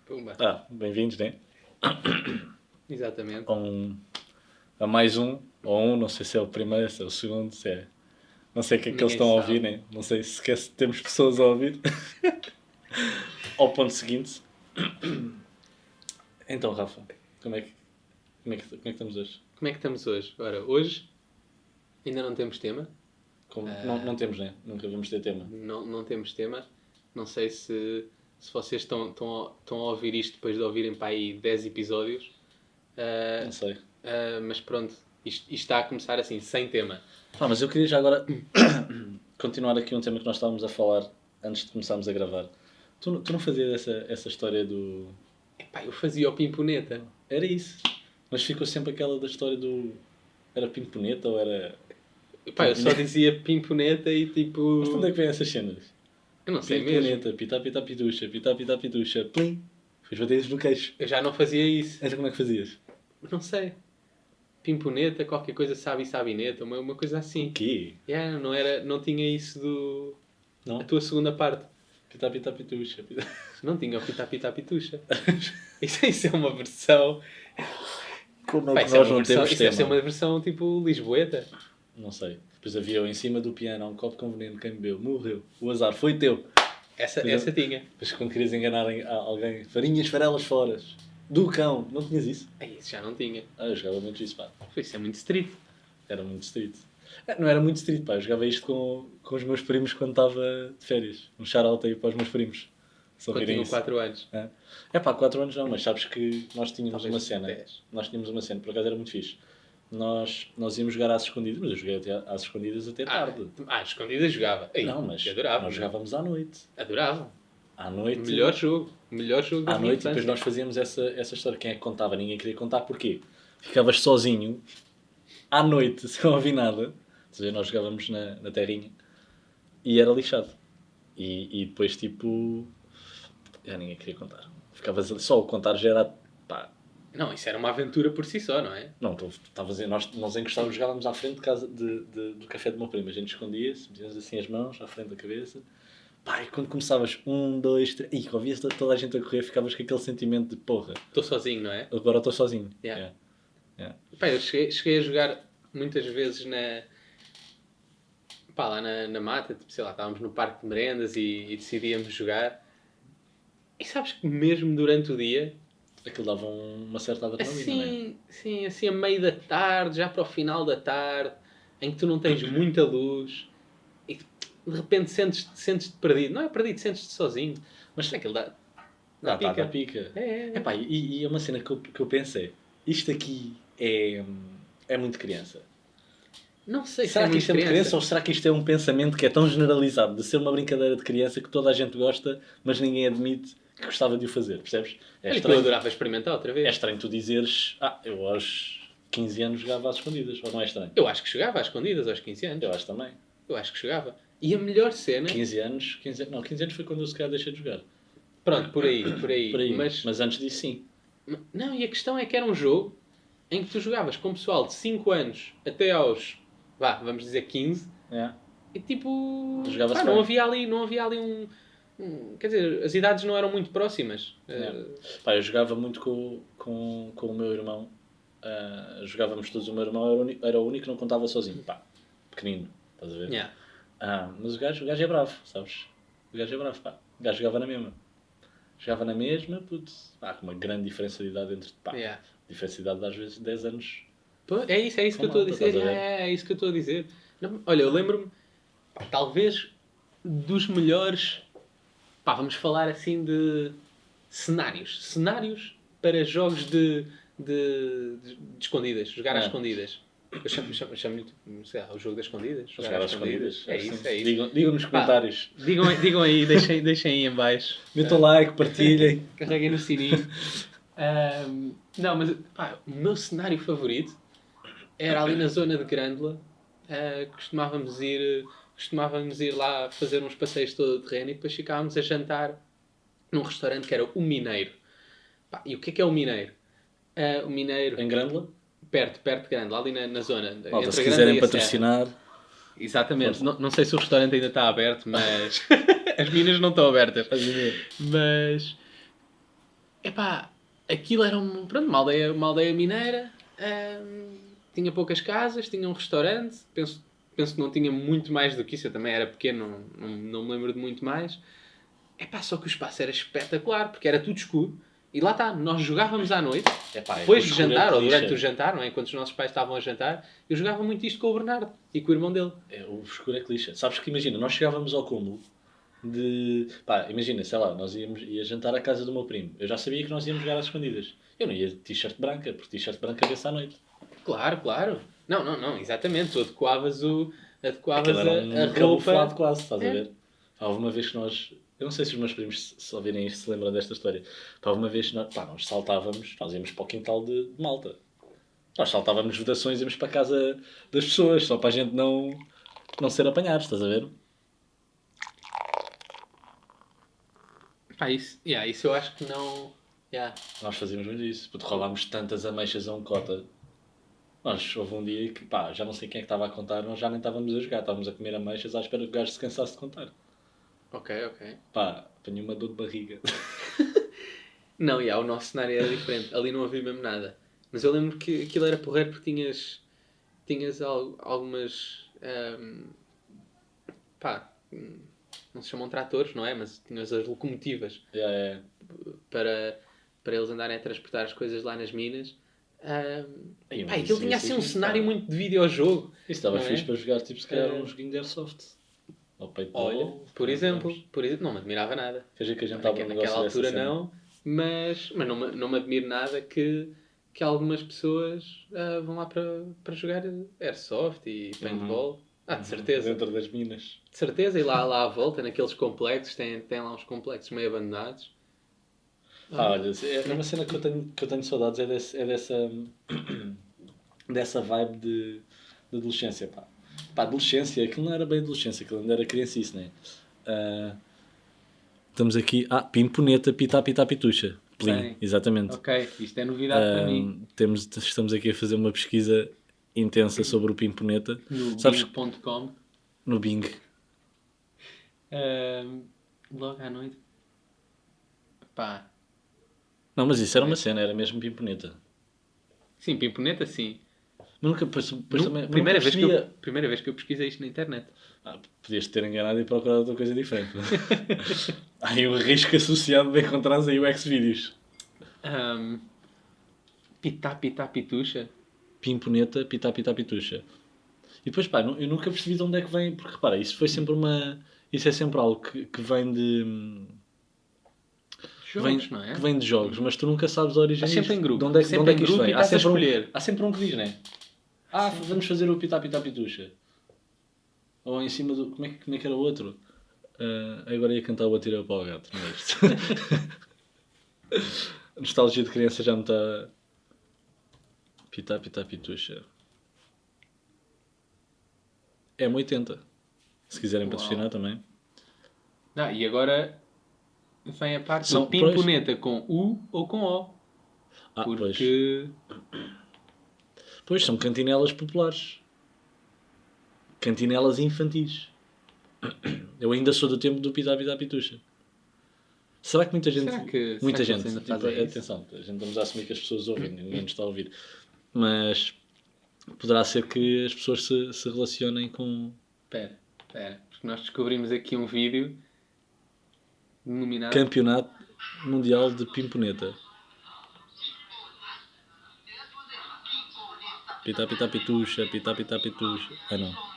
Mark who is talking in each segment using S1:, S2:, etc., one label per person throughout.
S1: Pumba.
S2: Bem-vindos, né?
S1: Exatamente.
S2: A mais ou não sei se é o primeiro, se é o segundo, se é... Não sei o que é que eles
S1: Ninguém
S2: estão a
S1: sabe.
S2: ouvir, né? Não sei se temos pessoas a ouvir. Ao ponto seguinte. Então, Rafa, como é que estamos hoje?
S1: Como é que estamos hoje? Ora, hoje ainda não temos tema.
S2: Não temos, né? Nunca vamos ter tema.
S1: Não temos tema. Não sei se vocês estão a ouvir isto depois de ouvirem para aí 10 episódios.
S2: Não sei.
S1: Mas pronto, isto está a começar assim, sem tema.
S2: Mas eu queria já agora continuar aqui um tema que nós estávamos a falar antes de começarmos a gravar. Tu não fazias essa história do...
S1: Epá, eu fazia o pimponeta.
S2: Era isso. Mas ficou sempre aquela da história do... Era pimponeta ou era...
S1: Epá, eu só dizia pimponeta e tipo...
S2: Mas de onde é que vêm essas cenas?
S1: Eu não sei mesmo.
S2: Pimponeta, pitá pitá pitucha, plim. Fez batidas no queixo.
S1: Eu já não fazia isso.
S2: Então como é que fazias?
S1: Não sei. Pimponeta, qualquer coisa sabineta, uma coisa assim.
S2: O quê?
S1: Não tinha isso do...
S2: Não?
S1: A tua segunda parte.
S2: Pitá pitucha.
S1: Não tinha o pitá pitucha. Isso é uma versão...
S2: Como
S1: Pá,
S2: é que
S1: isso
S2: nós não temos
S1: deve ser
S2: tema?
S1: uma versão tipo lisboeta.
S2: Não sei. Depois havia em cima do piano um copo com veneno, quem bebeu morreu. O azar foi teu.
S1: Essa tinha.
S2: Depois quando querias enganar alguém, farinhas, farelas fora. Do cão. Não tinhas isso?
S1: Isso já não tinha.
S2: Eu jogava muito isso, pá.
S1: Isso é muito street.
S2: Era muito street. Não era muito street, pá. Eu jogava isto com os meus primos quando estava de férias. Um shout-out aí para os meus primos.
S1: Quando tinham 4 anos.
S2: É pá, 4 anos não, mas sabes que nós tínhamos
S1: Talvez
S2: uma cena.
S1: 10.
S2: Nós tínhamos uma cena, por acaso era muito fixe. Nós íamos jogar às escondidas, mas eu joguei às escondidas até tarde.
S1: Escondida jogava. Ei,
S2: Não, mas
S1: eu adorava.
S2: nós jogávamos à noite.
S1: Adorava.
S2: À noite.
S1: Melhor jogo da
S2: À
S1: minha
S2: noite, e depois
S1: infância.
S2: nós fazíamos essa história. Quem é que contava? Ninguém queria contar. Porquê? Ficavas sozinho, à noite, sem ouvir nada. Ou seja, nós jogávamos na terrinha. E era lixado. E depois, tipo... Já ninguém queria contar. Ficavas ali, só o contar já era... Pá.
S1: Não, isso era uma aventura por si só, não é?
S2: Não, nós encostávamos, jogávamos à frente de casa do café do meu primo. A gente escondia-se, metíamos assim as mãos à frente da cabeça. Pá, e quando começavas 1, 2, 3... E ouvias toda a gente a correr, ficavas com aquele sentimento de porra.
S1: Estou sozinho, não é?
S2: Agora estou sozinho.
S1: Yeah.
S2: Yeah.
S1: Pá, eu cheguei a jogar muitas vezes lá na mata, tipo, sei lá, estávamos no parque de merendas e decidíamos jogar. E sabes que mesmo durante o dia...
S2: Aquilo dava uma certa adrenalina, não é?
S1: Sim, assim a meio da tarde, já para o final da tarde, em que tu não tens muita luz e de repente sentes-te perdido. Não é perdido, sentes-te sozinho. Mas aquilo dá pica.
S2: Dá pica.
S1: É.
S2: Epá, e é uma cena que eu pensei. Isto aqui é muito criança.
S1: Não sei
S2: Será
S1: se
S2: que isto é muito criança ou será que isto é um pensamento que é tão generalizado de ser uma brincadeira de criança que toda a gente gosta, mas ninguém admite que gostava de o fazer, percebes?
S1: É estranho. Eu adorava experimentar outra vez.
S2: É estranho tu dizeres, eu aos 15 anos jogava às escondidas, ou não é estranho?
S1: Eu acho que chegava às escondidas aos 15 anos.
S2: Eu acho também.
S1: Eu acho que chegava. E a melhor cena...
S2: 15 anos foi quando eu se calhar deixei de jogar.
S1: Pronto, por aí.
S2: Mas antes disso sim.
S1: Não, e a questão é que era um jogo em que tu jogavas com pessoal de 5 anos até aos, vamos dizer 15.
S2: É.
S1: E tipo...
S2: não
S1: havia ali um... Quer dizer, as idades não eram muito próximas.
S2: Eu jogava muito com o meu irmão. Jogávamos todos. O meu irmão era o único que não contava sozinho. Pequenino, estás a ver?
S1: Yeah.
S2: Mas o gajo é bravo, sabes? O gajo é bravo, pá. O gajo jogava na mesma. Jogava na mesma, putz. Com uma grande diferença de idade entre... Diferença de idade de às vezes 10 anos.
S1: Pô, é isso que eu estou a dizer. É isso que eu estou a dizer. Não, olha, eu lembro-me, talvez, dos melhores... vamos falar assim de cenários. Cenários para jogos de escondidas. Jogar às escondidas. Eu chamo-lhe, sei lá, o jogo das escondidas.
S2: Jogar às escondidas.
S1: É isso.
S2: Digam nos comentários.
S1: Digam aí, deixem aí em baixo.
S2: Metam like, partilhem.
S1: Carreguem no sininho. Não, mas o meu cenário favorito era ali na zona de Grândola. Costumávamos ir lá fazer uns passeios todo de terreno e depois ficávamos a jantar num restaurante que era o Mineiro. E o que é o Mineiro? O Mineiro...
S2: Em Grândola?
S1: Perto de Grândola, ali na zona.
S2: Malta, se quiserem patrocinar...
S1: Exatamente. Não sei se o restaurante ainda está aberto, mas... As minas não estão abertas. Mas... Epá, aquilo era pronto, uma aldeia mineira, tinha poucas casas, tinha um restaurante, penso que não tinha muito mais do que isso, eu também era pequeno, não me lembro de muito mais. Epá, só que o espaço era espetacular, porque era tudo escuro, e lá está, nós jogávamos à noite,
S2: Epá, é que
S1: depois
S2: o
S1: de
S2: escuro é
S1: jantar,
S2: que
S1: ou durante
S2: lixa.
S1: o jantar, não é? Enquanto os nossos pais estavam a jantar, eu jogava muito isto com o Bernardo e com o irmão dele.
S2: O escuro é que lixa. Sabes que imagina, nós chegávamos ao cúmulo de... Pá, imagina, sei lá, nós ia jantar à casa do meu primo. Eu já sabia que nós íamos jogar às escondidas. Eu não ia de t-shirt branca, porque t-shirt branca vê-se à noite.
S1: Claro, claro. Não, exatamente. Tu adequavas
S2: Aquilo era
S1: a
S2: um camuflado
S1: roupa.
S2: quase, estás a
S1: É.
S2: ver? Houve uma vez que nós... Eu não sei se os meus primos, se ouvirem isto, se lembram desta história. Houve uma vez que nós saltávamos, nós íamos para o quintal de Malta. Nós saltávamos vedações e íamos para a casa das pessoas, só para a gente não ser apanhados, estás a ver?
S1: Pá, isso eu acho que não. Yeah.
S2: Nós fazíamos muito isso. Porque roubámos tantas ameixas a um cota. Nós, houve um dia que, pá, já não sei quem é que estava a contar, nós já nem estávamos a jogar, estávamos a comer ameixas à espera que o gajo se cansasse de contar.
S1: Ok, ok.
S2: Pá, apanhei uma dor de barriga.
S1: Não, o nosso cenário era diferente. Ali não havia mesmo nada. Mas eu lembro que aquilo era porreiro porque tinhas algumas. Pá, não se chamam tratores, não é? Mas tinhas as locomotivas
S2: É.
S1: para eles andarem a transportar as coisas lá nas minas.
S2: Aí,
S1: Pá,
S2: mas
S1: aquilo
S2: isso
S1: tinha
S2: é
S1: assim um
S2: fixe,
S1: cenário
S2: pá.
S1: muito de videojogo.
S2: Isso estava
S1: Não é?
S2: fixe para jogar, tipo, se calhar um joguinho de airsoft. Ou paintball.
S1: Olha, por exemplo, não me admirava nada.
S2: Quer dizer que a gente estava no
S1: Naquela
S2: negócio dessa
S1: altura
S2: cena.
S1: não, mas não me admiro nada que algumas pessoas vão lá para jogar airsoft e paintball. De certeza.
S2: Dentro das minas.
S1: De certeza, e lá à volta, naqueles complexos, tem lá uns complexos meio abandonados.
S2: Olha, é uma cena que eu tenho saudades, é dessa vibe de adolescência, pá. Pá, adolescência, aquilo não era bem adolescência, aquilo ainda era criancice, né? Estamos aqui... Pimponeta, pitá, pitá, pituxa. Plim,
S1: Sim.
S2: exatamente.
S1: Ok, isto é novidade para mim.
S2: Estamos aqui a fazer uma pesquisa intensa sobre o Pimponeta.
S1: No
S2: Sabes,
S1: Bing.com.
S2: no Bing.
S1: Logo à noite. Pá.
S2: Não, mas isso era uma cena, era mesmo Pimponeta.
S1: Sim, Pimponeta, sim.
S2: Mas nunca, depois também,
S1: Primeira
S2: nunca percebia...
S1: vez que eu pesquisei isto na internet.
S2: Podias ter enganado e procurado outra coisa diferente. Há aí o risco associado de encontrares aí o Xvideos.
S1: Pitá, pitá, pituxa.
S2: Pimponeta, pitá, pitá, pituxa. E depois, pá, eu nunca percebi de onde é que vem... Porque, repara, isso foi sempre isso é sempre algo que vem de...
S1: Jogos, não é?
S2: Que vem de jogos, mas tu nunca sabes a origem
S1: Estás sempre
S2: disto.
S1: em grupo.
S2: De onde é,
S1: Sempre
S2: de onde é
S1: em
S2: que isto
S1: grupo
S2: vem?
S1: e estás a escolher.
S2: Há sempre um que diz, não é? Vamos fazer o pitá, pitá, pituxa. Ou em cima do... Como é que era o outro? Agora ia cantar o Atira para o Gato, não é isto? A nostalgia de criança já me está... Pitá, pitá, pituxa. É 80. Se quiserem patrocinar também.
S1: E agora vem a parte
S2: São-
S1: do Pimponeta com U ou com O. Porque...
S2: Pois, são cantinelas populares. Cantinelas infantis. Eu ainda sou do tempo do pitá, pitá, pituxa. Será que muita gente...
S1: Será que
S2: muita
S1: eles
S2: gente.
S1: ainda
S2: Tipo,
S1: fazem isso?
S2: atenção, a gente estamos a assumir que as pessoas ouvem, ninguém nos está a ouvir. Mas poderá ser que as pessoas se relacionem com...
S1: Espera. Porque nós descobrimos aqui um vídeo denominado...
S2: Campeonato Mundial de Pimponeta. Pitá, pitá, pituxa, pitá, pitá, pituxa. Não.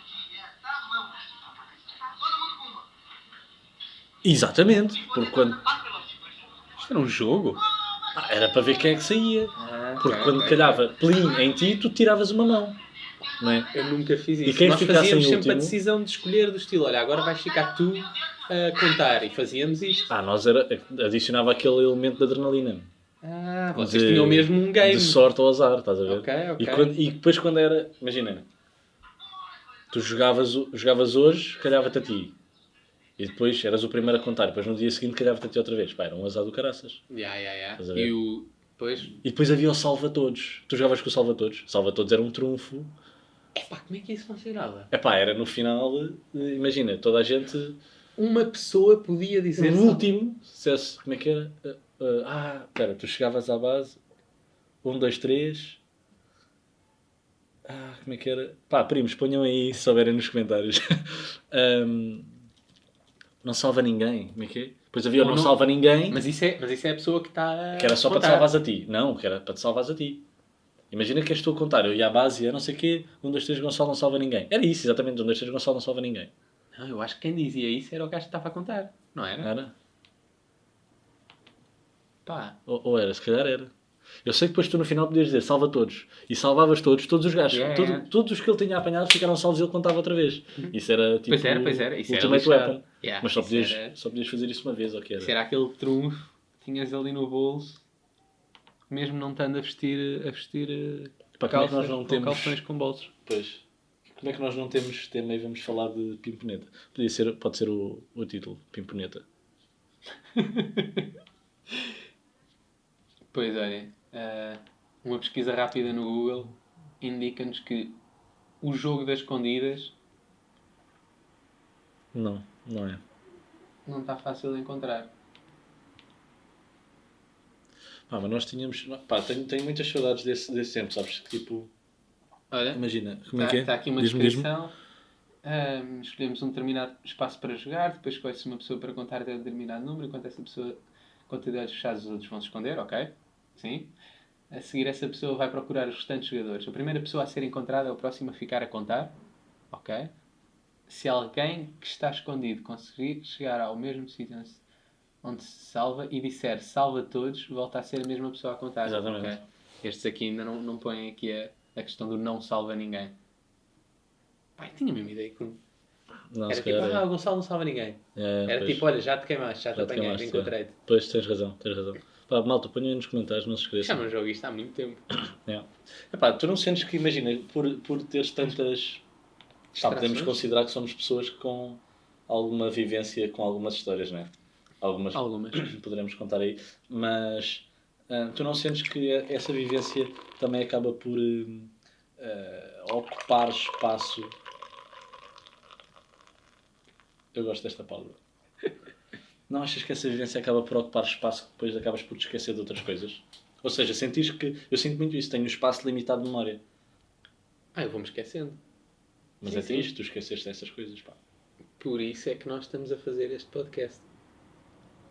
S2: Exatamente, porque quando...
S1: Isto era um jogo?
S2: era para ver quem é que saía. Porque
S1: ok,
S2: quando
S1: ok.
S2: calhava plim em ti, tu tiravas uma mão. Não é?
S1: Eu nunca fiz isso.
S2: E quem
S1: Nós
S2: ficasse
S1: fazíamos
S2: em
S1: sempre a
S2: último?
S1: decisão de escolher do estilo. Olha, agora vais ficar tu a contar. E fazíamos isto.
S2: Nós adicionava aquele elemento de adrenalina.
S1: Vocês tinham mesmo um game.
S2: De sorte ao azar, estás a ver?
S1: Ok.
S2: E depois quando era... Imagina, tu jogavas hoje, calhava-te a ti. E depois eras o primeiro a contar. Depois no dia seguinte calhava-te a ti outra vez. Pá, era um azar do caraças.
S1: Estás
S2: a ver?
S1: E
S2: depois havia o salva-todos. Tu jogavas com o salva-todos. Salva-todos era um trunfo.
S1: como é que isso funcionava?
S2: Era no final... Imagina, toda a gente...
S1: Uma pessoa podia dizer...
S2: O último, dissesse, como é que era? Espera, tu chegavas à base, 1, 2, 3... como é que era? Pá, primos, ponham aí se souberem nos comentários. Não salva ninguém, como é que é? Depois havia o
S1: Ou
S2: não
S1: não-
S2: salva ninguém,
S1: Mas isso é a pessoa que está
S2: que era só
S1: a
S2: para te
S1: contar.
S2: salvares a ti. Não, que era para te salvares a ti. Imagina que és tu a contar, eu ia à base e eu não sei o quê, 1, 2, 3, Gonçalo não salva ninguém. Era isso, exatamente, 1, 2, 3, Gonçalo não salva ninguém.
S1: Não, eu acho que quem dizia isso era o gajo que estava a contar. Não era?
S2: Era?
S1: Pá.
S2: Ou era, se calhar era. Eu sei que depois tu no final podias dizer salva todos. E salvavas todos os gajos.
S1: Yeah.
S2: Todos os que ele tinha apanhado ficaram salvos e ele contava outra vez. Isso era tipo
S1: Pois era. Isso era
S2: Ultimate
S1: lixado.
S2: Weapon.
S1: Yeah,
S2: Mas
S1: isso
S2: só podias fazer isso uma vez, ou que era?
S1: Isso era aquele trunfo que tinhas ali no bolso, mesmo não estando a vestir
S2: Pá, como é que nós não temos...
S1: calções com bolsos.
S2: Pois. Como é que nós não temos tema e vamos falar de Pimponeta? Pode ser o título, Pimponeta.
S1: Pois olha, uma pesquisa rápida no Google indica-nos que o jogo das escondidas
S2: Não é.
S1: não está fácil de encontrar.
S2: Mas nós tínhamos... Pá, tenho muitas saudades desse tempo, sabes? Que tipo...
S1: Olha,
S2: Imagina, como é que é?
S1: está aqui uma
S2: Diz-me.
S1: descrição. Escolhemos um determinado espaço para jogar, depois escolhe-se uma pessoa para contar até um determinado número, enquanto essa pessoa conta de olhos fechados, os outros vão se esconder, ok? Sim. A seguir, essa pessoa vai procurar os restantes jogadores. A primeira pessoa a ser encontrada é o próximo a ficar a contar, ok? Se alguém que está escondido conseguir chegar ao mesmo sítio onde se salva e disser salva todos, volta a ser a mesma pessoa a contar.
S2: Exatamente.
S1: Okay? Estes aqui ainda não põem aqui a questão do não salva ninguém. Pai, tinha a mesma ideia que
S2: Não,
S1: era
S2: se
S1: tipo,
S2: calhar é.
S1: o Gonçalo não salva ninguém. Era
S2: Pois.
S1: tipo, olha, já te queimaste, já te
S2: Já te
S1: apanhei,
S2: queimaste,
S1: encontrei-te.
S2: Pois, tens razão. Pá, malta, ponham aí nos comentários, não se
S1: Já
S2: esqueçam.
S1: não jogo isto há muito tempo.
S2: Epá, tu não sentes que, imagina, por teres tantas... podemos
S1: Distrações?
S2: considerar que somos pessoas com alguma vivência, com algumas histórias, não é? Algumas poderemos contar aí. Mas tu não sentes que essa vivência também acaba por ocupar espaço... Eu gosto desta palavra. Não achas que essa vivência acaba por ocupar espaço que depois acabas por te esquecer de outras coisas? Ou seja, sentires que... Eu sinto muito isso. Tenho um espaço limitado de memória.
S1: Eu vou-me esquecendo.
S2: Mas
S1: Sim,
S2: é triste,
S1: sim.
S2: tu esqueceste dessas coisas, pá.
S1: Por isso é que nós estamos a fazer este podcast.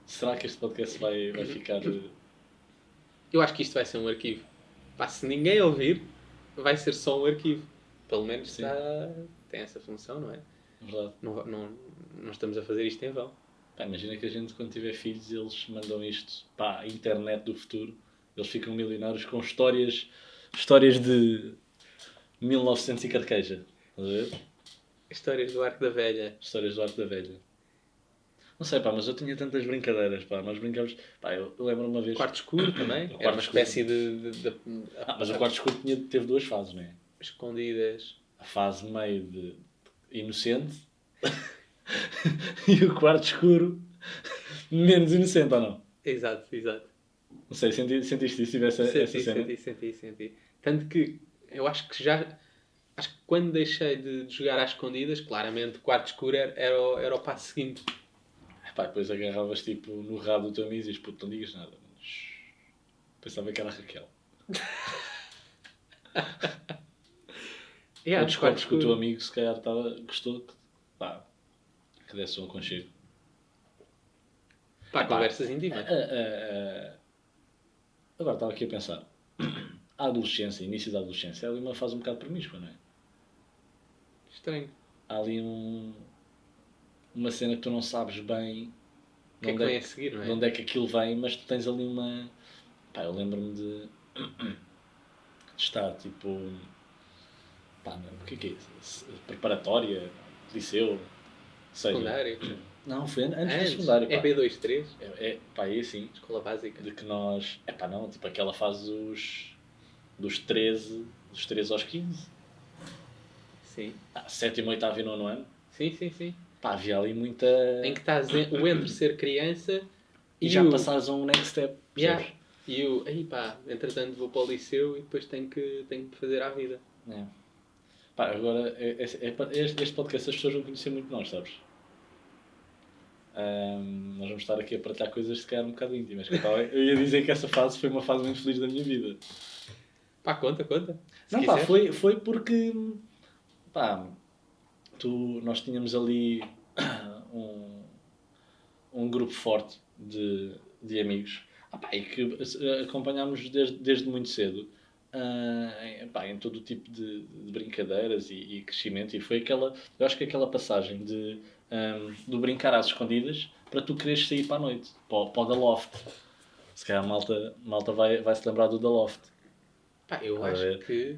S2: Será que este podcast vai ficar...
S1: Eu acho que isto vai ser um arquivo. Pá, se ninguém ouvir, vai ser só um arquivo. Pelo menos
S2: Sim.
S1: tem essa função, não é?
S2: Verdade.
S1: Não estamos a fazer isto em vão.
S2: Pá, imagina que a gente, quando tiver filhos, eles mandam isto para a internet do futuro. Eles ficam milionários com histórias de 1900 e carqueja. Estás a ver?
S1: Histórias do Arco da Velha.
S2: Histórias do Arco da Velha. Não sei, pá, mas eu tinha tantas brincadeiras, pá. Nós brincámos... Pá, eu lembro uma vez...
S1: Quarto escuro também.
S2: O
S1: Era
S2: quarto
S1: uma
S2: escuro.
S1: espécie de
S2: mas o quarto escuro teve duas fases, não é?
S1: escondidas.
S2: A fase meio de inocente e o quarto escuro menos inocente, ou não?
S1: Exato.
S2: Não sei, sentiste isso? Tivesse essa cena?
S1: Senti. Tanto que eu acho que acho que quando deixei de jogar às escondidas, claramente o quarto escuro era o passo seguinte.
S2: Pá, depois agarravas tipo no rabo do teu amigo e dizes, puto, não digas nada. Pensava que era a Raquel. Ou descobres que o teu amigo se calhar gostou que desse um aconchego.
S1: Pá, conversas íntimas.
S2: Agora estava aqui a pensar. A adolescência, início da adolescência, é ali uma fase um bocado promíscua, não é?
S1: Estranho.
S2: Há ali uma cena que tu não sabes bem
S1: o que é que vem a seguir, não é?
S2: de onde é que aquilo vem, mas tu tens ali uma... Pá, eu lembro-me de estar tipo... Pá, o que é isso? Preparatória, liceu, seja...
S1: Secundário.
S2: Não, foi antes do secundário, pá.
S1: É B2, 3?
S2: Pá, aí assim.
S1: Escola básica.
S2: De que nós... pá, não, tipo aquela fase dos 13 aos 15.
S1: Sim.
S2: 7º, 8º e 9º ano.
S1: Sim.
S2: Pá, havia ali muita...
S1: Em que estás o entre ser criança
S2: e já passares a um next step.
S1: Yeah. E o... Aí pá, entretanto vou para o liceu e depois tenho que fazer à vida.
S2: É. Pá, agora, este podcast as pessoas vão conhecer muito nós, sabes? Nós vamos estar aqui a partilhar coisas se calhar um bocado íntimas. Eu ia dizer que essa fase foi uma fase muito feliz da minha vida.
S1: Pá, conta. Se
S2: Não, pá,
S1: quiseres.
S2: foi porque, pá, nós tínhamos ali um grupo forte de amigos, pá, e que acompanhámos desde muito cedo, em todo o tipo de brincadeiras e crescimento, e foi eu acho que aquela passagem do brincar às escondidas para tu quereres sair para a noite, para o da Loft. Se calhar a malta vai se lembrar do da Loft.
S1: Pá, eu
S2: Estás a
S1: acho
S2: ver?
S1: que...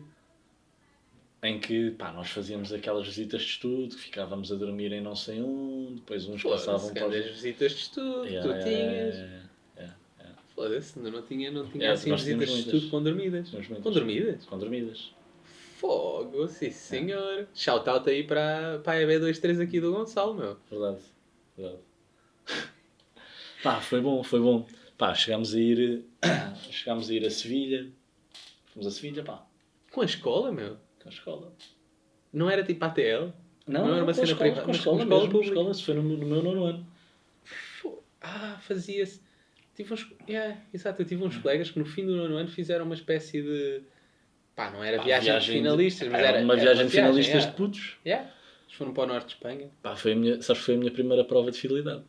S2: Em que, pá, nós fazíamos aquelas visitas de estudo, que ficávamos a dormir em não sei onde, depois uns passavam
S1: Foda-se,
S2: para os...
S1: grandes visitas de estudo, tu tinhas...
S2: Yeah.
S1: Foda-se, não tinha assim
S2: Nós
S1: visitas
S2: tínhamos
S1: de
S2: muitas.
S1: estudo com dormidas.
S2: Tínhamos muitas.
S1: Com dormidas?
S2: Com dormidas.
S1: Fogo, sim senhor. Shout-out aí para a EB23 aqui do Gonçalo, meu.
S2: Verdade. Pá, foi bom. Pá, chegámos a ir a Sevilha. Fomos a Sevilha, pá,
S1: Com a escola, meu?
S2: com a escola.
S1: Não era tipo ATL?
S2: Não,
S1: era uma
S2: com a
S1: cena
S2: escola,
S1: privada,
S2: com a
S1: mas
S2: escola
S1: uma escola
S2: mesmo.
S1: pública.
S2: Escola, isso foi no meu 9º ano.
S1: Fazia-se. Exato, eu tive uns colegas que no fim do 9º ano fizeram uma espécie de... Pá, não era viagem de finalistas, mas era
S2: uma viagem de finalistas
S1: yeah.
S2: de putos.
S1: Yeah. Eles foram para o norte de Espanha.
S2: Pá, sabes que foi a minha primeira prova de fidelidade.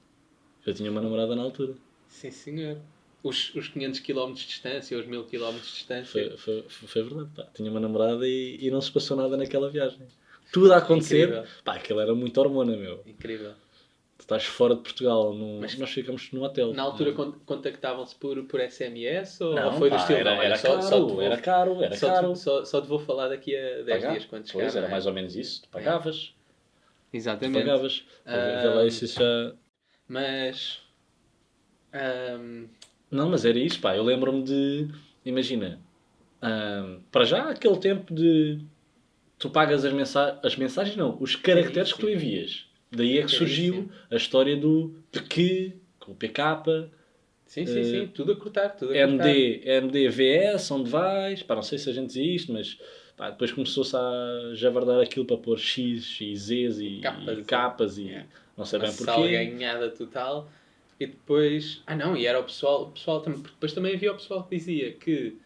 S2: Eu tinha uma namorada na altura.
S1: Sim, senhor. Os 500 km de distância, os 1000 km de distância.
S2: Foi verdade, pá. Tinha uma namorada e não se passou nada naquela viagem. Tudo a acontecer.
S1: Incrível.
S2: Pá, aquilo era muito hormona, meu.
S1: Incrível.
S2: Tu estás fora de Portugal,
S1: Mas
S2: nós ficamos no hotel.
S1: Na altura contactavam-se por SMS ou
S2: Não,
S1: foi do
S2: pá,
S1: estilo?
S2: era caro.
S1: Só te vou falar daqui a 10 dias quando chegar.
S2: Pois, era mais ou menos isso. Tu pagavas.
S1: Exatamente.
S2: Tu pagavas. Vê lá isso já...
S1: Mas...
S2: Não, mas era isso, pá. Eu lembro-me de... Imagina. Para já, aquele tempo de... Tu pagas as mensagens, não. Os caracteres que tu envias. Daí é que surgiu a história do PQ, com o PK...
S1: Sim. Tudo a cortar.
S2: MDVS, onde vais? Pá, não sei se a gente diz isto, mas... Pá, depois começou-se a javardar aquilo para pôr X e Zs e capas e não sei bem porquê.
S1: Uma salganhada total. E depois... e era o pessoal também... Porque depois também havia o pessoal que dizia que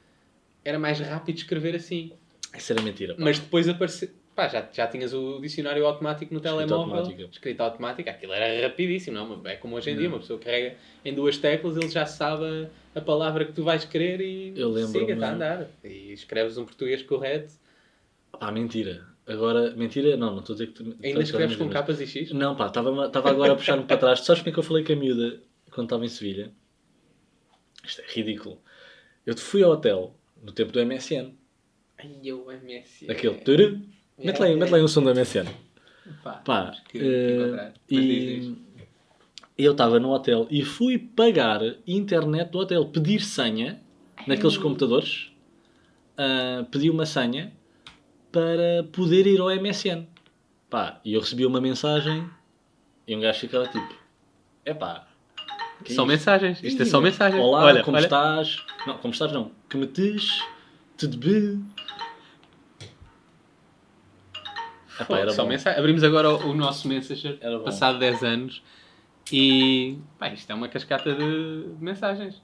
S1: era mais rápido escrever assim.
S2: Isso era mentira, pá.
S1: Mas depois apareceu... Pá, já tinhas o dicionário automático no telemóvel. Escrita automática. Aquilo era rapidíssimo, não? É como hoje em dia. Uma pessoa carrega em 2 teclas, ele já sabe a palavra que tu vais querer e siga, está a andar. E escreves um português correto.
S2: Mentira. Agora, mentira, não estou a dizer que...
S1: Ainda escreves com capas e X?
S2: Não, pá, estava agora a puxar-me para trás. Tu sabes como é que eu falei com a miúda quando estava em Sevilha? Isto é ridículo. Eu fui ao hotel no tempo do MSN.
S1: O MSN.
S2: Aquele... Mete lá aí um som do MSN.
S1: Pá,
S2: e eu estava no hotel e fui pagar internet do hotel. Pedir senha naqueles computadores. Pedi uma senha para poder ir ao MSN. Pá, e eu recebi uma mensagem e um gajo ficava tipo...
S1: São mensagens. Isto é só mensagens.
S2: Olá,
S1: olha,
S2: como estás? Não, como estás não. Que me tes? Te debe?
S1: Era só mensagem. Abrimos agora o nosso Messenger, passado 10 anos. E... Pá, isto é uma cascata de mensagens.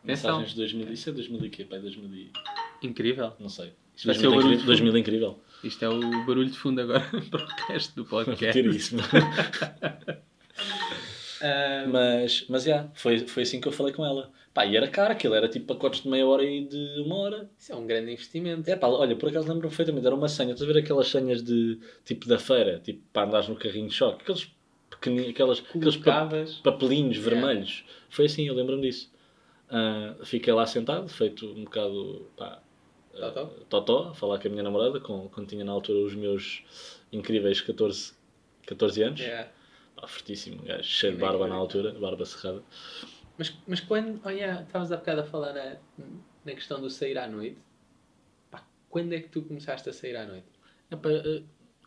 S2: Mensagens de 2000. Isso é 2000 e quê? Pá, 2000
S1: Incrível.
S2: Não sei.
S1: Isto vai ser o barulho
S2: 2000 incrível.
S1: Isto é o barulho de fundo agora para o resto do podcast.
S2: Isso. Mas foi assim que eu falei com ela. Pá, e era caro, aquilo era tipo pacotes de meia hora e de 1 hora.
S1: Isso é um grande investimento.
S2: Pá, olha, por acaso lembro perfeitamente, era uma senha. Estás a ver aquelas senhas de tipo da feira, tipo para andares no carrinho de choque, aqueles pequeninos, aqueles papelinhos vermelhos. Foi assim, eu lembro-me disso. Fiquei lá sentado, feito um bocado totó, a falar com a minha namorada, quando tinha na altura os meus incríveis 14 anos. Fortíssimo, gajo, cheio de barba na altura, barba cerrada.
S1: Mas quando, estavas há bocado a falar na questão do sair à noite, pá, quando é que tu começaste a sair à noite?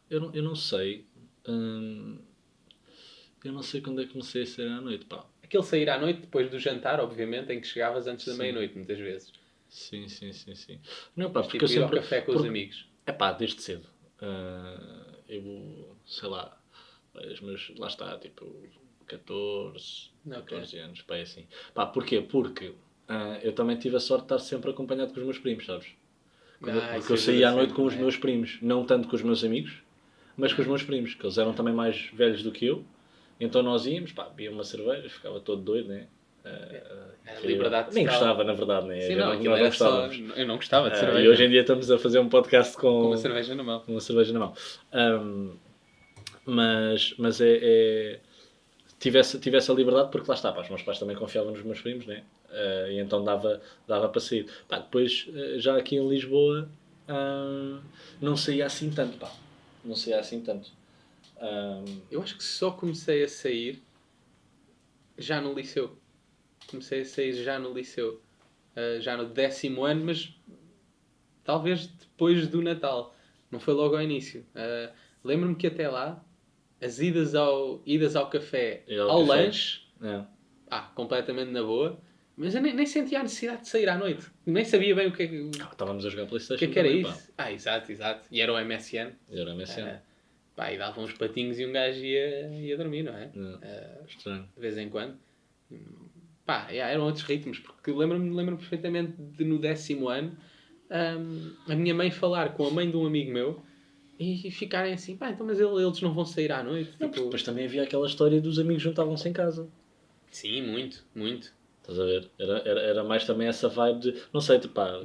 S2: Eu não sei. Eu não sei quando é que comecei a sair à noite, pá.
S1: Aquele sair à noite depois do jantar, obviamente, em que chegavas antes da meia-noite, muitas vezes.
S2: Sim. Não, pá, porque
S1: tipo,
S2: eu sempre...
S1: ir ao café com os amigos.
S2: Desde cedo. Eu, sei lá... Lá está, tipo, 14,
S1: Ok.
S2: 14 anos, pá, é assim. Pá, porquê? Porque eu também tive a sorte de estar sempre acompanhado com os meus primos, sabes? Porque
S1: Isso
S2: eu saía
S1: ajuda
S2: à noite
S1: sempre,
S2: com os
S1: não é?
S2: meus primos, não tanto com os meus amigos, mas com os meus primos, que eles eram também mais velhos do que eu. Então nós íamos, pá, bebia uma cerveja, ficava todo doido, né?
S1: Era
S2: Incrível.
S1: liberdade
S2: Nem
S1: total.
S2: gostava, na verdade, né?
S1: Sim,
S2: Eu
S1: não,
S2: não,
S1: aquilo
S2: nós não
S1: era só...
S2: gostávamos.
S1: Eu não gostava de cerveja.
S2: E hoje em dia estamos a fazer um podcast
S1: Com uma cerveja na mão.
S2: com uma cerveja na mão. Mas tive essa liberdade porque lá está, pá, os meus pais também confiavam nos meus primos, né? E então dava para sair. Pá, depois, já aqui em Lisboa, não saía assim tanto, pá. Não saía assim tanto.
S1: Eu acho que só comecei a sair já no liceu. Comecei a sair já no liceu. Já no 10º ano, mas talvez depois do Natal. Não foi logo ao início. Lembro-me que até lá, as idas ao café,
S2: Ir ao
S1: ao
S2: café.
S1: lanche,
S2: É.
S1: completamente na boa. Mas eu nem sentia a necessidade de sair à noite. Nem sabia bem o que
S2: Estávamos a jogar
S1: o
S2: PlayStation
S1: que era
S2: também,
S1: isso. Exato. E era o MSN.
S2: E era MSN.
S1: E dava uns patinhos e um gajo ia dormir, não é?
S2: Estranho.
S1: De vez em quando. Eram outros ritmos, porque lembro-me perfeitamente de no 10º ano a minha mãe falar com a mãe de um amigo meu e ficarem assim, então mas eles não vão sair à noite?
S2: Não, porque depois também havia aquela história dos amigos juntavam-se em casa.
S1: Sim, muito.
S2: Estás a ver? Era mais também essa vibe de. Não sei, tipo, pá.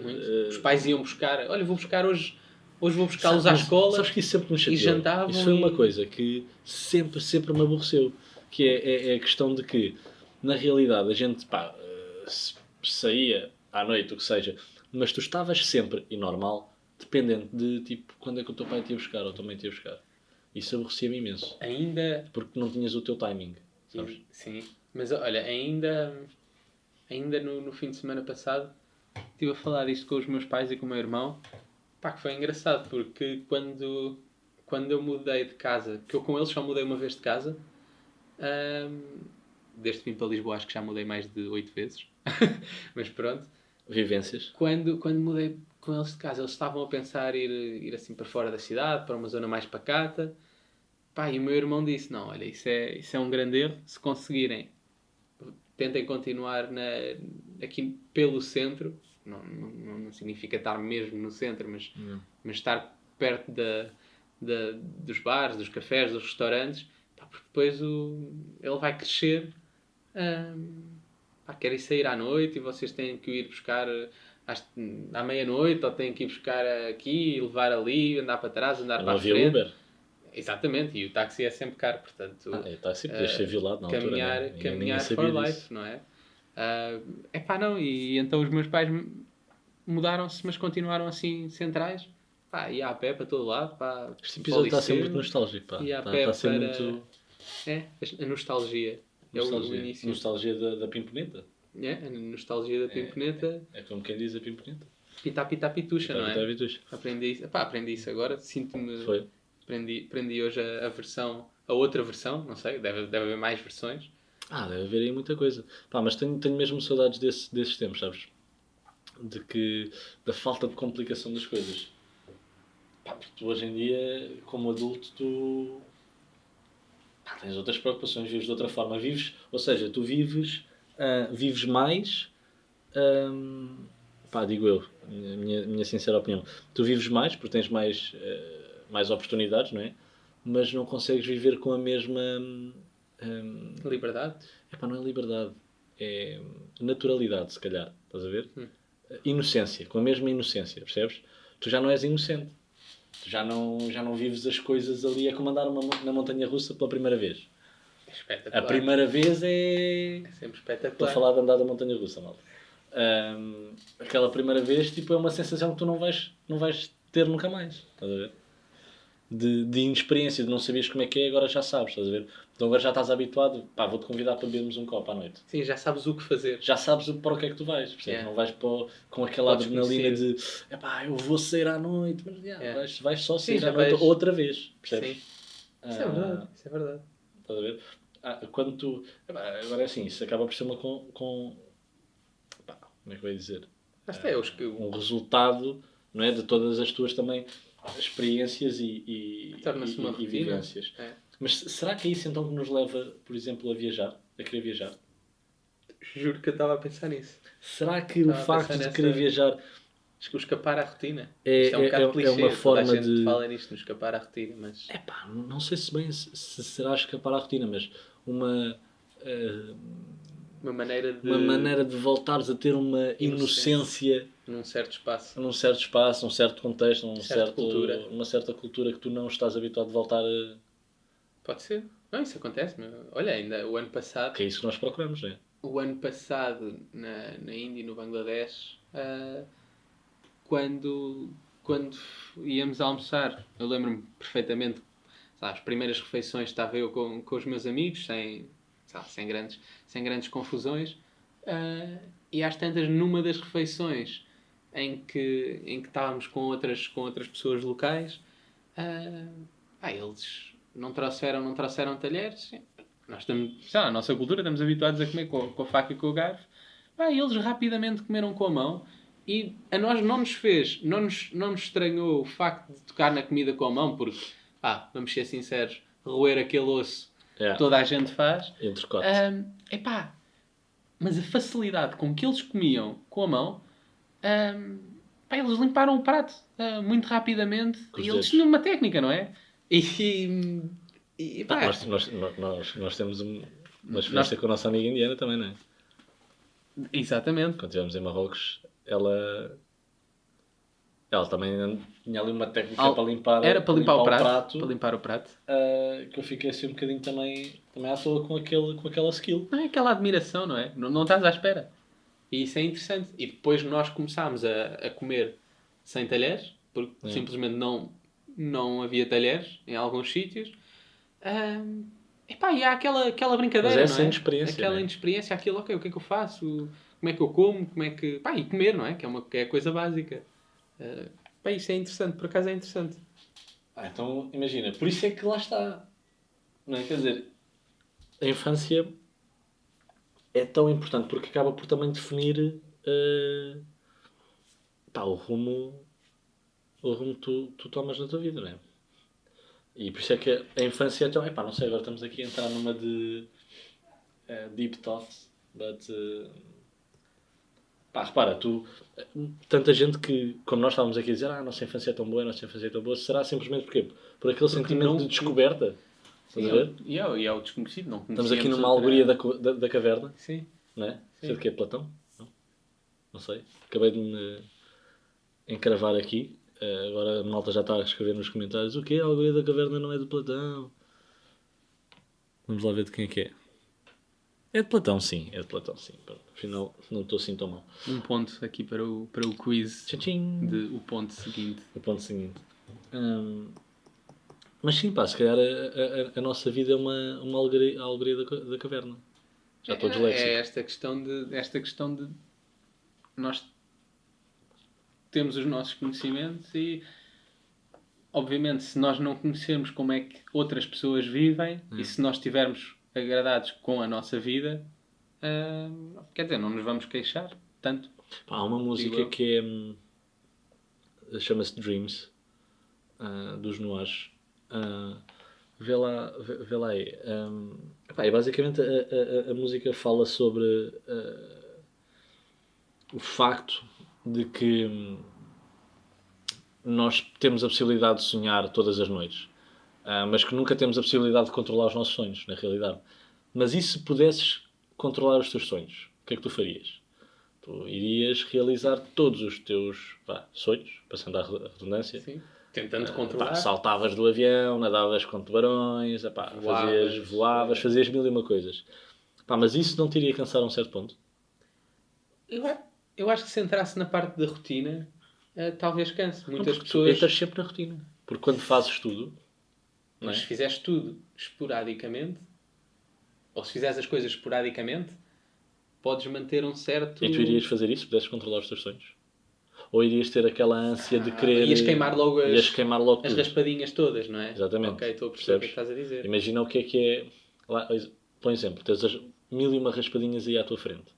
S1: Os pais iam buscar, olha, vou buscar hoje vou buscá-los à escola.
S2: Sabes que isso sempre me chateou?
S1: E jantavam.
S2: Isso foi uma coisa que sempre me aborreceu. Que é a questão de que, na realidade, a gente, pá, saía à noite, o que seja, mas tu estavas sempre, e normal, dependente de, tipo, quando é que o teu pai te ia buscar ou a tua mãe te ia buscar. Isso aborrecia-me imenso.
S1: Ainda.
S2: Porque não tinhas o teu timing, sabes?
S1: Sim. Mas olha, ainda no fim de semana passado, estive a falar disto com os meus pais e com o meu irmão. Que foi engraçado, porque quando eu mudei de casa, que eu com eles só mudei uma vez de casa, desde que vim para Lisboa acho que já mudei mais de 8 vezes, mas pronto.
S2: Vivências.
S1: Quando mudei com eles de casa, eles estavam a pensar ir assim para fora da cidade, para uma zona mais pacata. E o meu irmão disse, não, olha, isso é um grande erro, se conseguirem, tentem continuar aqui pelo centro. Não significa estar mesmo no centro, mas estar perto dos bares, dos cafés, dos restaurantes, porque depois ele vai crescer, quer ir sair à noite e vocês têm que ir buscar à meia-noite, ou têm que ir buscar aqui, levar ali, andar para trás, andar para a frente.
S2: Uber.
S1: Exatamente, e o táxi é sempre caro, portanto...
S2: táxi podias ser violado na altura, né?
S1: Caminhar for life, não é? Não, e então os meus pais mudaram-se, mas continuaram assim centrais. Ia a pé para todo lado.
S2: Este episódio está a ser muito nostálgico, pá.
S1: Está
S2: a ser muito...
S1: a nostalgia. É o início.
S2: Nostalgia da Pimponeta.
S1: A nostalgia da Pimponeta.
S2: É como quem diz a Pimponeta.
S1: Pita pitucha, não é?
S2: Pita pitucha.
S1: Aprendi isso agora. Sinto-me...
S2: Foi.
S1: Aprendi hoje a outra versão, não sei, deve haver mais versões.
S2: Deve haver aí muita coisa. Mas tenho mesmo saudades desses tempos, sabes? Da falta de complicação das coisas. Porque tu hoje em dia, como adulto, tu tens outras preocupações, vives de outra forma. Ou seja, tu vives mais, digo eu, minha sincera opinião, tu vives mais porque tens mais oportunidades, não é? Mas não consegues viver com a mesma...
S1: liberdade?
S2: Não é liberdade. É naturalidade, se calhar. Estás a ver? Inocência. Com a mesma inocência, percebes? Tu já não és inocente. Tu já não vives as coisas ali. É como andar na montanha-russa pela primeira vez.
S1: Espetacular.
S2: A primeira vez é
S1: sempre espetacular.
S2: Estou a falar de andar da montanha-russa, malta. Aquela primeira vez, tipo, é uma sensação que tu não vais ter nunca mais. Estás a ver? De inexperiência, de não saberes como é que é, agora já sabes, estás a ver? Então agora já estás habituado, vou-te convidar para bebermos um copo à noite.
S1: Sim, já sabes o que fazer.
S2: Já sabes para o que é que tu vais, percebes? Não vais com aquela adrenalina de eu vou sair à noite, mas vais só sair à noite outra vez, percebes?
S1: Sim. Isso é verdade,
S2: Estás a ver? Quando tu... agora é assim, isso acaba por ser uma como é que eu ia dizer? Um resultado, não é? De todas as tuas também experiências e
S1: torna-se uma rotina.
S2: vivências. Mas será que é isso então que nos leva, por exemplo, a viajar? A querer viajar?
S1: Juro que eu estava a pensar nisso.
S2: Será que o
S1: Estava a
S2: facto
S1: pensar
S2: de querer
S1: nessa...
S2: viajar
S1: Acho que o escapar à rotina.
S2: é,
S1: Isto é um bocado
S2: é
S1: clichê.
S2: uma
S1: Toda a
S2: forma
S1: gente
S2: de...
S1: fala nisto, no escapar à rotina, mas...
S2: Epá, não sei se bem se será escapar à rotina, mas uma... eh,
S1: Uma maneira
S2: uma maneira de voltares a ter uma inocência
S1: num certo espaço.
S2: num certo espaço, num certo contexto,
S1: Cultura.
S2: uma certa cultura que tu não estás habituado a voltar a...
S1: Pode ser. Não, isso acontece. Meu. Olha, ainda o ano passado...
S2: Que é isso que nós procuramos, não é?
S1: O ano passado, na Índia e no Bangladesh, quando íamos almoçar, eu lembro-me perfeitamente, sabe, as primeiras refeições estava eu com os meus amigos, sem grandes confusões, e às tantas, numa das refeições em que estávamos com outras pessoas locais, eles não trouxeram talheres. Nós estamos, sei lá, a nossa cultura, estamos habituados a comer com a faca e com o garfo. Eles rapidamente comeram com a mão e a nós não nos estranhou o facto de tocar na comida com a mão, porque, vamos ser sinceros, roer aquele osso toda a gente faz.
S2: Entrecote.
S1: Mas a facilidade com que eles comiam com a mão, eles limparam o prato muito rapidamente. E eles tinham uma técnica, não é?
S2: Nós temos uma experiência com a nossa amiga indiana também, não é?
S1: Exatamente.
S2: Quando estivemos em Marrocos, ela também tinha ali uma técnica para limpar,
S1: era para limpar o
S2: prato.
S1: Para limpar o prato.
S2: Que eu fiquei assim um bocadinho também à toa com aquela skill.
S1: Não é aquela admiração, não é? Não estás à espera. E isso é interessante. E depois nós começámos a comer sem talheres, porque simplesmente não havia talheres em alguns sítios. E há aquela brincadeira,
S2: mas essa
S1: não é?
S2: inexperiência,
S1: Aquela inexperiência, aquilo, ok, o que é que eu faço? Como é que eu como? Como é que... e comer, não é? Que é a coisa básica. Isso é interessante, por acaso é interessante.
S2: Então, imagina, por isso é que lá está. Não é? Quer dizer, a infância é tão importante porque acaba por também definir o rumo que tu tomas na tua vida, não é? E por isso é que a infância é tão... não sei, agora estamos aqui a entrar numa de deep thought, but... repara, tanta gente que, como nós estávamos aqui a dizer, a nossa infância é tão boa, será simplesmente porquê? Por aquele sentimento de descoberta. Estás a ver?
S1: E é o desconhecido, não
S2: Estamos aqui numa alegoria da caverna.
S1: Sim.
S2: Não é? Sei de que é Platão? Não sei. Acabei de me encravar aqui. Agora a malta já está a escrever nos comentários: o quê? A alegoria da caverna não é de Platão? Vamos lá ver de quem é que é. É de Platão, sim. Afinal, não estou assim tão mal.
S1: Um ponto aqui para o quiz.
S2: Tchim-tchim.
S1: O ponto seguinte.
S2: O ponto seguinte. Mas sim, se calhar a nossa vida é uma alegoria da caverna. Já estou disléxico.
S1: É esta questão de nós temos os nossos conhecimentos e, obviamente, se nós não conhecermos como é que outras pessoas vivem e se nós estivermos agradados com a nossa vida, quer dizer, não nos vamos queixar tanto.
S2: Há uma música que chama-se Dreams, dos Noirs. Vê lá aí. E basicamente a música fala sobre o facto de que nós temos a possibilidade de sonhar todas as noites, mas que nunca temos a possibilidade de controlar os nossos sonhos, na realidade. Mas e se pudesses controlar os teus sonhos? O que é que tu farias? Tu irias realizar todos os teus sonhos, passando a redundância.
S1: Sim. Tentando controlar.
S2: Saltavas do avião, nadavas com tubarões, voavas, fazias mil e uma coisas. Mas isso não te iria cansar a um certo ponto?
S1: Eu acho que se entrasse na parte da rotina, talvez canse. Muitas pessoas...
S2: Tu entras sempre na rotina. Porque quando fazes tudo...
S1: Mas se fizeres tudo esporadicamente, ou se fizeres as coisas esporadicamente, podes manter um certo...
S2: E tu irias fazer isso se pudesses controlar os teus sonhos? Ou irias ter aquela ânsia de querer...
S1: Ias queimar logo
S2: as
S1: raspadinhas todas, não é?
S2: Exatamente.
S1: Ok, estou a perceber o que é que estás a dizer.
S2: Imagina o que é... Por exemplo, tens as 1001 raspadinhas aí à tua frente.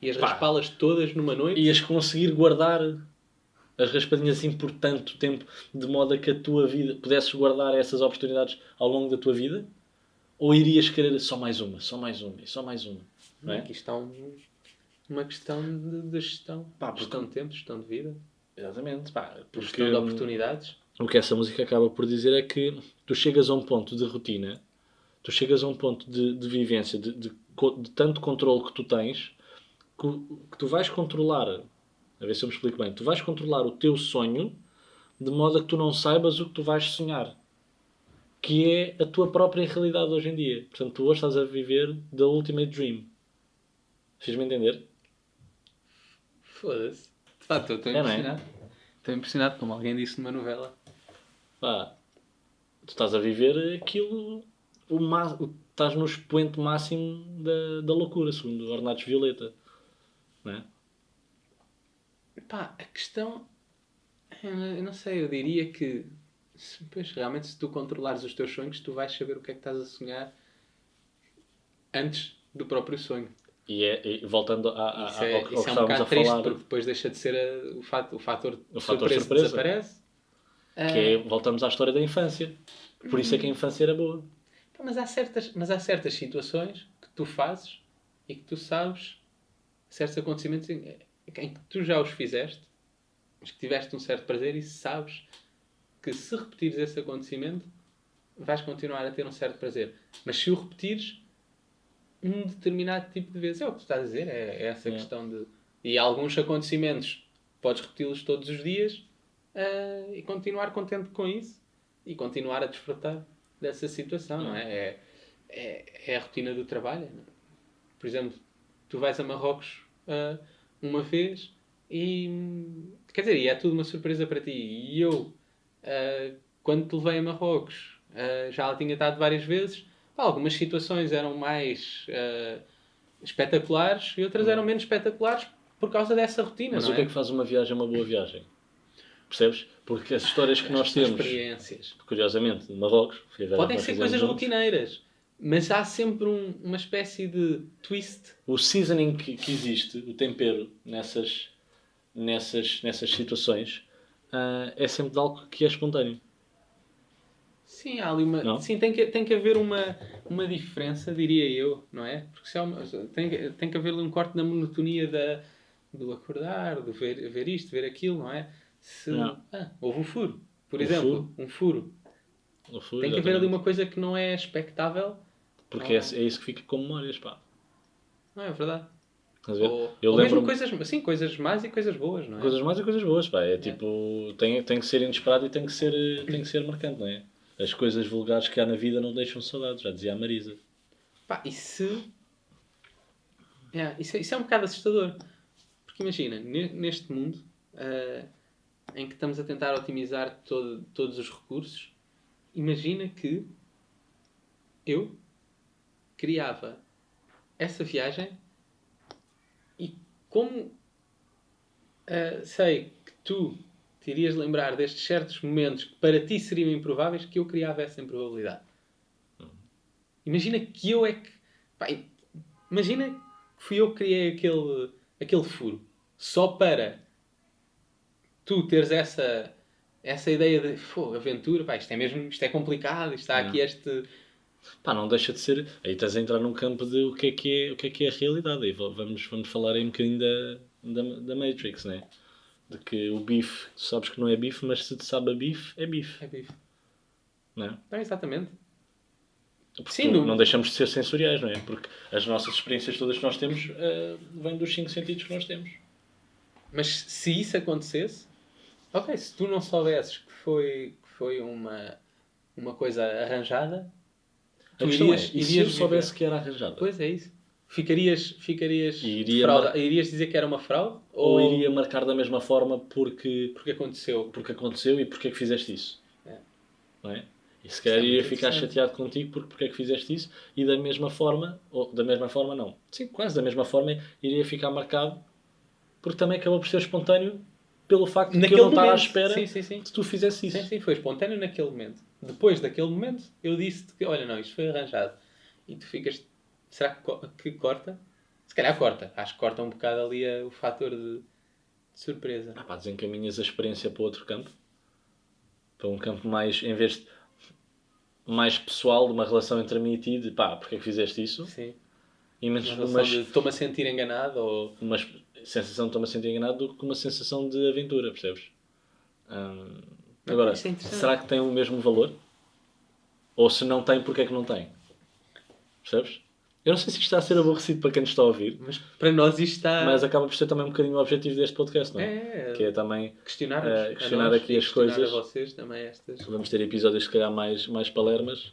S1: Ias raspá-las todas numa noite?
S2: Ias conseguir guardar as raspadinhas assim por tanto tempo, de modo a que a tua vida pudesses guardar essas oportunidades ao longo da tua vida? Ou irias querer só mais uma, só mais uma e só mais uma? Não é?
S1: Aqui está uma questão de gestão.
S2: Pá,
S1: Gestão de tempo, gestão de vida,
S2: Exatamente, pá, porque
S1: gestão de oportunidades.
S2: o que essa música acaba por dizer é que tu chegas a um ponto de rotina, tu chegas a um ponto de vivência, de tanto controle que tu tens, que tu vais controlar, a ver se eu me explico bem, tu vais controlar o teu sonho de modo a que tu não saibas o que tu vais sonhar. Que é a tua própria realidade hoje em dia. Portanto, tu hoje estás a viver the ultimate dream. Fiz-me entender?
S1: Foda-se. De facto, estou
S2: É, não é?
S1: impressionado. Estou impressionado, como alguém disse numa novela.
S2: Pá, tu estás a viver aquilo, estás no expoente máximo da loucura, segundo Ornatos Violeta. Não é?
S1: Pá, a questão... Eu não sei, eu diria que... Pois, realmente, se tu controlares os teus sonhos, tu vais saber o que é que estás a sonhar antes do próprio sonho.
S2: E voltando ao
S1: Isso
S2: que
S1: é um
S2: estávamos
S1: bocado
S2: a
S1: triste,
S2: falar,
S1: porque depois deixa de ser o fator
S2: surpresa.
S1: desaparece.
S2: que é, voltamos à história da infância. Por isso é que a infância era boa.
S1: Mas há certas situações que tu fazes e que tu sabes, certos acontecimentos em que tu já os fizeste, mas que tiveste um certo prazer e sabes que se repetires esse acontecimento vais continuar a ter um certo prazer. Mas se o repetires um determinado tipo de vezes, é o que tu estás a dizer, é essa questão de... E alguns acontecimentos podes repeti-los todos os dias e continuar contente com isso e continuar a desfrutar dessa situação, não é? É a rotina do trabalho. Não é? Por exemplo, tu vais a Marrocos uma vez e... Quer dizer, e é tudo uma surpresa para ti. E eu, quando te levei a Marrocos, já lá tinha estado várias vezes. Pá, algumas situações eram mais espetaculares e outras eram menos espetaculares por causa dessa rotina,
S2: Mas
S1: não
S2: o que é que faz uma viagem uma boa viagem? Percebes? Porque as histórias que nós
S1: São
S2: temos,
S1: experiências.
S2: curiosamente, de Marrocos,
S1: Podem ser coisas rotineiras, mas há sempre uma espécie de twist.
S2: O seasoning que existe, o tempero nessas situações, é sempre de algo que é espontâneo.
S1: Sim, há ali uma...
S2: Não?
S1: Sim, tem que haver uma diferença, diria eu, não é? Porque se há tem que haver ali um corte na monotonia do acordar, do ver isto, ver aquilo, não é? Se...
S2: Não.
S1: houve um furo, por
S2: Um
S1: exemplo. Um furo.
S2: O furo,
S1: Tem que haver ali
S2: exatamente.
S1: uma coisa que não é expectável.
S2: Porque é isso que fica com memórias, pá.
S1: Não é verdade?
S2: Estás a ver?
S1: Ou mesmo coisas más e coisas boas, não é?
S2: Coisas más e coisas boas, pá. É tipo, tem que ser inesperado e tem que ser marcante, não é? As coisas vulgares que há na vida não deixam saudades, já dizia a Marisa.
S1: Pá, isso é um bocado assustador. Porque imagina, neste mundo em que estamos a tentar otimizar todos os recursos, imagina que eu criava essa viagem e como sei que tu te irias lembrar destes certos momentos que para ti seriam improváveis, que eu criava essa improbabilidade. Imagina que eu é que... Pá, imagina que fui eu que criei aquele furo. Só para tu teres essa ideia de aventura, pá, isto é complicado, isto está aqui este...
S2: Pá, não deixa de ser. Aí estás a entrar num campo de o que é a realidade. Aí vamos falar aí um bocadinho da Matrix, né? De que o bife, tu sabes que não é bife, mas se te sabe a bife, é bife.
S1: É bife.
S2: Não é?
S1: Não, exatamente.
S2: Porque
S1: Sim,
S2: não deixamos de ser sensoriais, não é? Porque as nossas experiências todas que nós temos vêm dos 5 sentidos que nós temos.
S1: Mas se isso acontecesse, ok, se tu não soubesses que foi uma coisa arranjada,
S2: A questão é, e se eu soubesse que era arranjada?
S1: Pois é isso. Ficarias irias dizer que era uma fraude?
S2: Ou iria marcar da mesma forma porque
S1: aconteceu?
S2: Porque aconteceu e porque é que fizeste isso? Não é? E se calhar
S1: Isso é
S2: iria
S1: muito
S2: ficar
S1: interessante.
S2: chateado contigo porque é que fizeste isso e da mesma forma, ou da mesma forma não, sim, quase da mesma forma iria ficar marcado porque também acabou por ser espontâneo pelo facto de que eu não estar à espera de tu fizesse isso.
S1: Sim, foi espontâneo naquele momento. Depois daquele momento, eu disse-te que, olha, não, isto foi arranjado. E tu ficas, será que corta? Se calhar corta. Acho que corta um bocado ali o fator de De surpresa.
S2: Pá, desencaminhas a experiência para outro campo. Para um campo mais, em vez de mais pessoal, de uma relação entre mim e ti, de pá, porque é que fizeste isso?
S1: Sim.
S2: E menos
S1: Uma
S2: de
S1: relação de estou-me a sentir enganado ou...
S2: uma sensação de estou-me a sentir enganado do que uma sensação de aventura, percebes? Agora,
S1: isso é interessante.
S2: será que tem o mesmo valor? Ou se não tem, porque é que não tem? Percebes? Eu não sei se isto está a ser aborrecido para quem nos está a ouvir,
S1: Mas para nós isto está...
S2: mas acaba por ser também um bocadinho o objetivo deste podcast, não é?
S1: É,
S2: Que é também
S1: questionar-nos.
S2: questionar
S1: a nós
S2: aqui
S1: e
S2: as
S1: questionar
S2: coisas.
S1: a vocês também estas...
S2: Vamos ter episódios, se calhar, mais palermas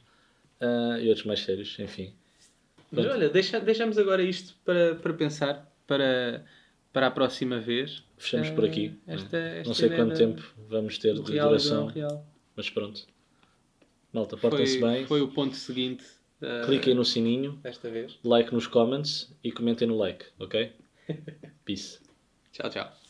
S2: e outros mais sérios, enfim.
S1: Mas
S2: Pronto.
S1: olha, deixamos agora isto para pensar para a próxima vez.
S2: Fechamos por aqui.
S1: Esta
S2: Não sei
S1: ideia
S2: quanto tempo vamos ter
S1: do
S2: de
S1: real e do
S2: duração,
S1: não real.
S2: mas pronto. Malta, portem-se bem.
S1: Foi o ponto seguinte
S2: Cliquem no sininho,
S1: desta vez.
S2: like nos comments e comentem no like, ok? Peace.
S1: Tchau, tchau.